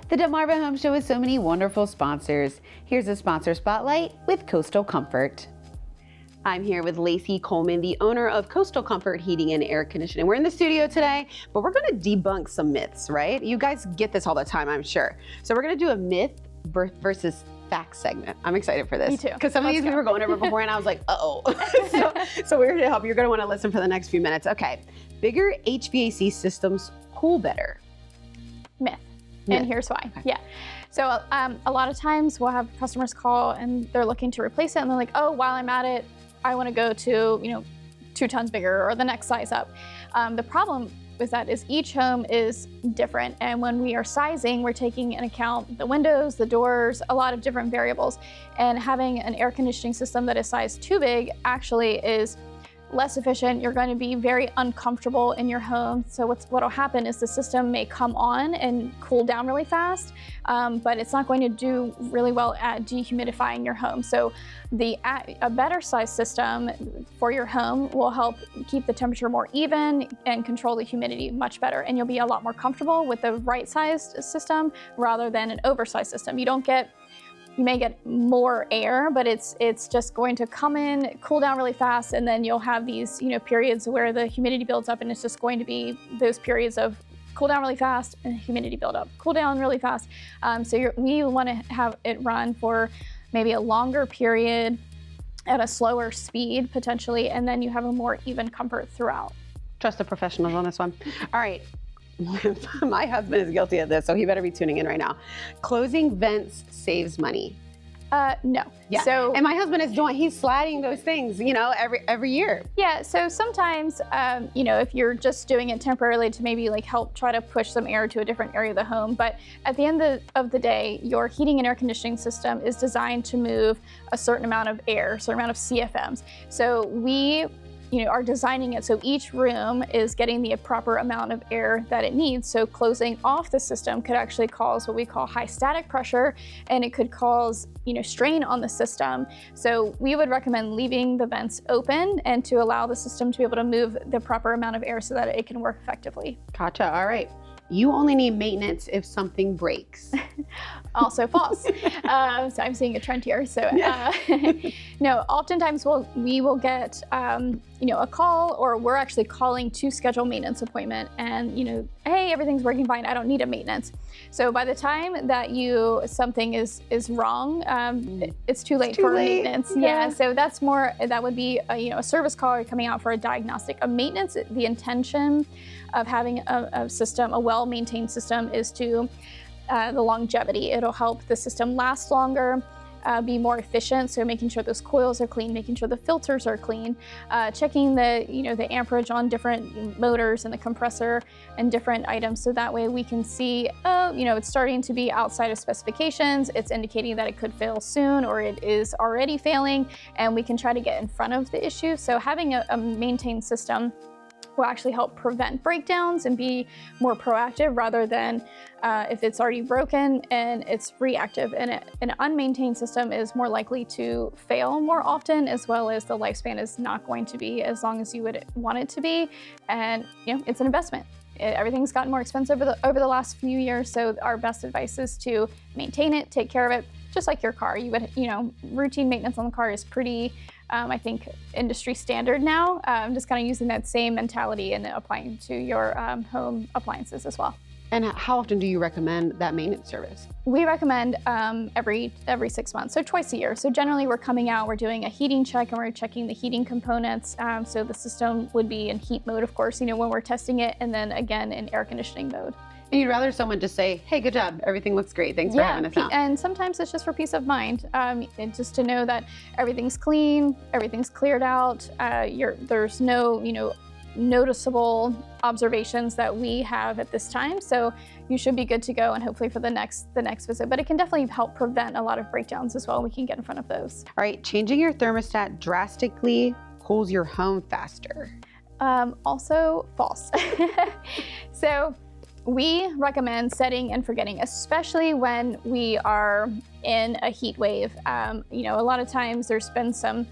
The Delmarva Home Show has so many wonderful sponsors. Here's a sponsor spotlight with Coastal Comfort. I'm here with Lacey Coleman, the owner of Coastal Comfort Heating and Air Conditioning. We're in the studio today, but we're gonna debunk some myths, right? You guys get this all the time, I'm sure. So we're gonna do a myth versus fact segment. I'm excited for this. Me too. Because some of these we were going over before and I was like, uh-oh. so we're here to help. You're gonna wanna listen for the next few minutes. Okay, bigger HVAC systems cool better. Myth. And here's why. Okay. Yeah. So a lot of times we'll have customers call and they're looking to replace it and they're like, oh, while I'm at it, I want to go to, 2 tons bigger or the next size up. The problem with that is each home is different. And when we are sizing, we're taking into account the windows, the doors, a lot of different variables. And having an air conditioning system that is sized too big actually is less efficient. You're going to be very uncomfortable in your home. So what'll happen is the system may come on and cool down really fast, but it's not going to do really well at dehumidifying your home. So a better size system for your home will help keep the temperature more even and control the humidity much better. And you'll be a lot more comfortable with the right sized system rather than an oversized system. You may get more air, but it's just going to come in, cool down really fast, and then you'll have these periods where the humidity builds up, and it's just going to be those periods of cool down really fast and humidity build up, cool down really fast. We want to have it run for maybe a longer period at a slower speed potentially, and then you have a more even comfort throughout. Trust the professionals on this one. All right. My husband is guilty of this, so he better be tuning in right now. Closing vents saves money. No. Yeah. So, and my husband is he's sliding those things, every year. Yeah. So sometimes, if you're just doing it temporarily to maybe help try to push some air to a different area of the home, but at the end of the day, your heating and air conditioning system is designed to move a certain amount of air, a certain amount of CFMs. So we are designing it so each room is getting the proper amount of air that it needs. So closing off the system could actually cause what we call high static pressure, and it could cause strain on the system. So we would recommend leaving the vents open and to allow the system to be able to move the proper amount of air so that it can work effectively. Gotcha. All right. You only need maintenance if something breaks. Also false. So I'm seeing a trend here. So no, oftentimes we will get a call, or we're actually calling to schedule a maintenance appointment, and hey, everything's working fine, I don't need a maintenance. So by the time that something is wrong, it's too late for maintenance. Yeah. So that would be a service call or coming out for a diagnostic. A maintenance, the intention of having a well-maintained system is to the longevity. It'll help the system last longer, be more efficient. So making sure those coils are clean, making sure the filters are clean, checking the amperage on different motors and the compressor and different items. So that way we can see, it's starting to be outside of specifications. It's indicating that it could fail soon, or it is already failing, and we can try to get in front of the issue. So having a maintained system will actually help prevent breakdowns and be more proactive rather than if it's already broken and it's reactive. And an unmaintained system is more likely to fail more often, as well as the lifespan is not going to be as long as you would want it to be. And it's an investment. Everything's gotten more expensive over the last few years, so our best advice is to maintain it, take care of it, just like your car. You would, routine maintenance on the car is pretty, I think, industry standard now. Just kind of using that same mentality and applying to your home appliances as well. And how often do you recommend that maintenance service? We recommend every 6 months, so twice a year. So generally we're coming out, we're doing a heating check, and we're checking the heating components. So the system would be in heat mode, of course, when we're testing it, and then again in air conditioning mode. And you'd rather someone just say, hey, good job, everything looks great, thanks for having us out. And sometimes it's just for peace of mind, and just to know that everything's clean, everything's cleared out, there's no, noticeable observations that we have at this time. So you should be good to go, and hopefully for the next visit. But it can definitely help prevent a lot of breakdowns as well. We can get in front of those. All right, changing your thermostat drastically cools your home faster. Also false. So we recommend setting and forgetting, especially when we are in a heat wave. A lot of times there's been some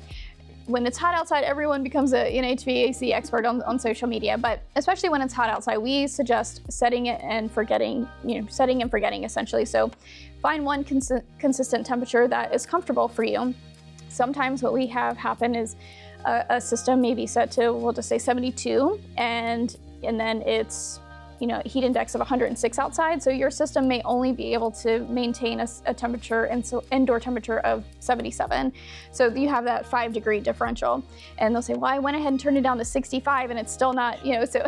when it's hot outside, everyone becomes an HVAC expert on social media, but especially when it's hot outside, we suggest setting it and forgetting, setting and forgetting essentially. So find one consistent temperature that is comfortable for you. Sometimes what we have happen is a system may be set to, we'll just say 72, and then it's heat index of 106 outside, so your system may only be able to maintain a temperature and so indoor temperature of 77. So you have that 5-degree differential, and they'll say, well, I went ahead and turned it down to 65 and it's still not, so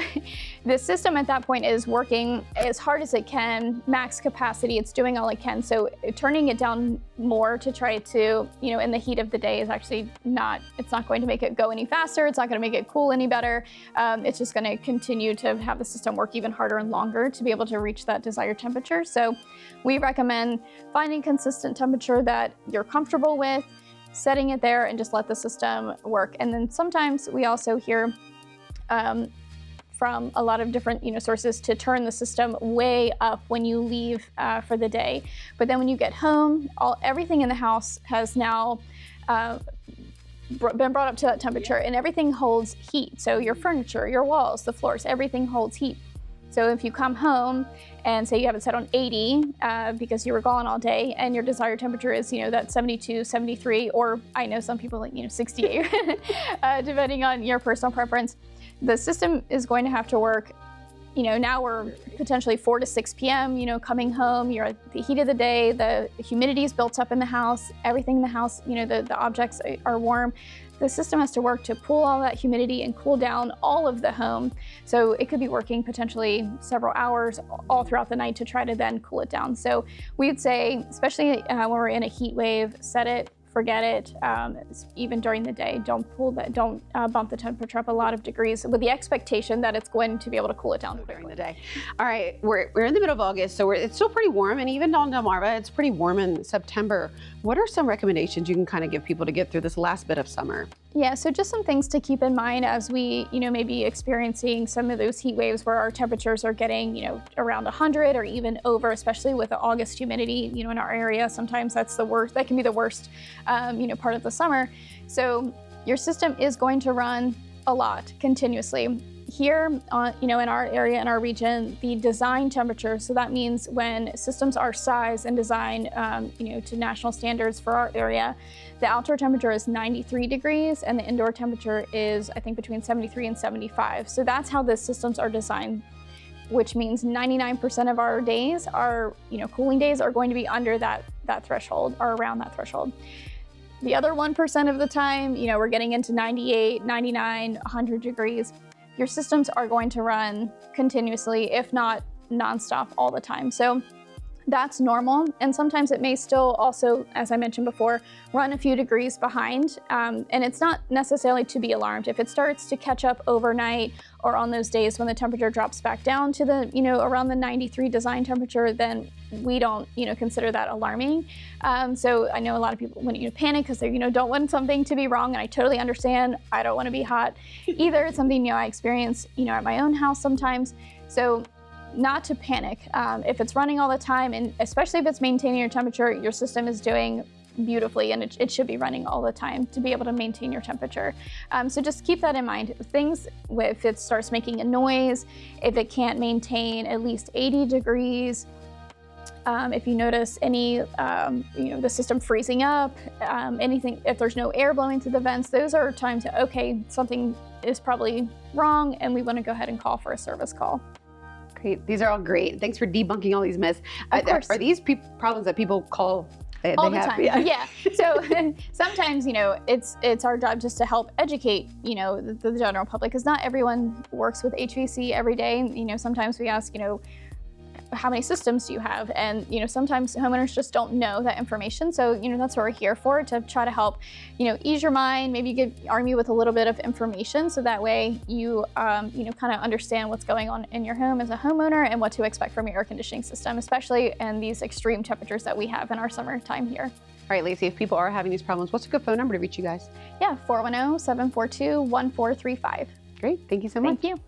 the system at that point is working as hard as it can, max capacity, it's doing all it can. So turning it down more to try to, in the heat of the day is actually it's not going to make it go any faster, it's not going to make it cool any better. It's just going to continue to have the system work even harder and longer to be able to reach that desired temperature. So we recommend finding consistent temperature that you're comfortable with, setting it there, and just let the system work. And then sometimes we also hear from a lot of different sources to turn the system way up when you leave for the day. But then when you get home, everything in the house has now been brought up to that temperature, and everything holds heat. So your furniture, your walls, the floors, everything holds heat. So if you come home and say you have it set on 80 because you were gone all day, and your desired temperature is, that 72, 73, or I know some people like, 68, depending on your personal preference, the system is going to have to work. Now we're potentially 4 to 6 p.m., coming home, you're at the heat of the day, the humidity is built up in the house, everything in the house, the objects are warm. The system has to work to pull all that humidity and cool down all of the home. So it could be working potentially several hours all throughout the night to try to then cool it down. So we'd say, especially when we're in a heat wave, set it, forget it. Even during the day, don't bump the temperature up a lot of degrees with the expectation that it's going to be able to cool it down quickly. During the day. All right, we're in the middle of August, so it's still pretty warm, and even on Delmarva, it's pretty warm in September. What are some recommendations you can kind of give people to get through this last bit of summer? Yeah, so just some things to keep in mind as we, may be experiencing some of those heat waves where our temperatures are getting, around 100 or even over, especially with the August humidity, in our area. Sometimes that's the worst, that can be the worst, part of the summer. So your system is going to run a lot continuously. Here, in our area, in our region, the design temperature, so that means when systems are sized and designed, to national standards for our area, the outdoor temperature is 93 degrees and the indoor temperature is, I think, between 73 and 75. So that's how the systems are designed, which means 99% of our days are, cooling days are going to be under that threshold or around that threshold. The other 1% of the time, we're getting into 98, 99, 100 degrees. Your systems are going to run continuously, if not nonstop all the time. So that's normal. And sometimes it may still also, as I mentioned before, run a few degrees behind. And it's not necessarily to be alarmed. If it starts to catch up overnight or on those days when the temperature drops back down to the, around the 93 design temperature, then we don't, consider that alarming. So I know a lot of people when panic because they, don't want something to be wrong. And I totally understand. I don't want to be hot either. It's something, I experience, at my own house sometimes. So not to panic. If it's running all the time, and especially if it's maintaining your temperature, your system is doing beautifully, and it should be running all the time to be able to maintain your temperature. So just keep that in mind. Things, if it starts making a noise, if it can't maintain at least 80 degrees, if you notice any, the system freezing up, anything, if there's no air blowing through the vents, those are times that, okay, something is probably wrong, and we want to go ahead and call for a service call. Great. These are all great. Thanks for debunking all these myths. Of course. Are these problems that people call all the time? Yeah. So sometimes, it's our job just to help educate, the general public, because not everyone works with HVAC every day. Sometimes we ask, how many systems do you have? And, sometimes homeowners just don't know that information. So, that's what we're here for, to try to help, ease your mind, maybe arm you with a little bit of information. So that way you, kind of understand what's going on in your home as a homeowner and what to expect from your air conditioning system, especially in these extreme temperatures that we have in our summertime here. All right, Lacey, if people are having these problems, what's a good phone number to reach you guys? Yeah, 410-742-1435. Great. Thank you so much. Thank you.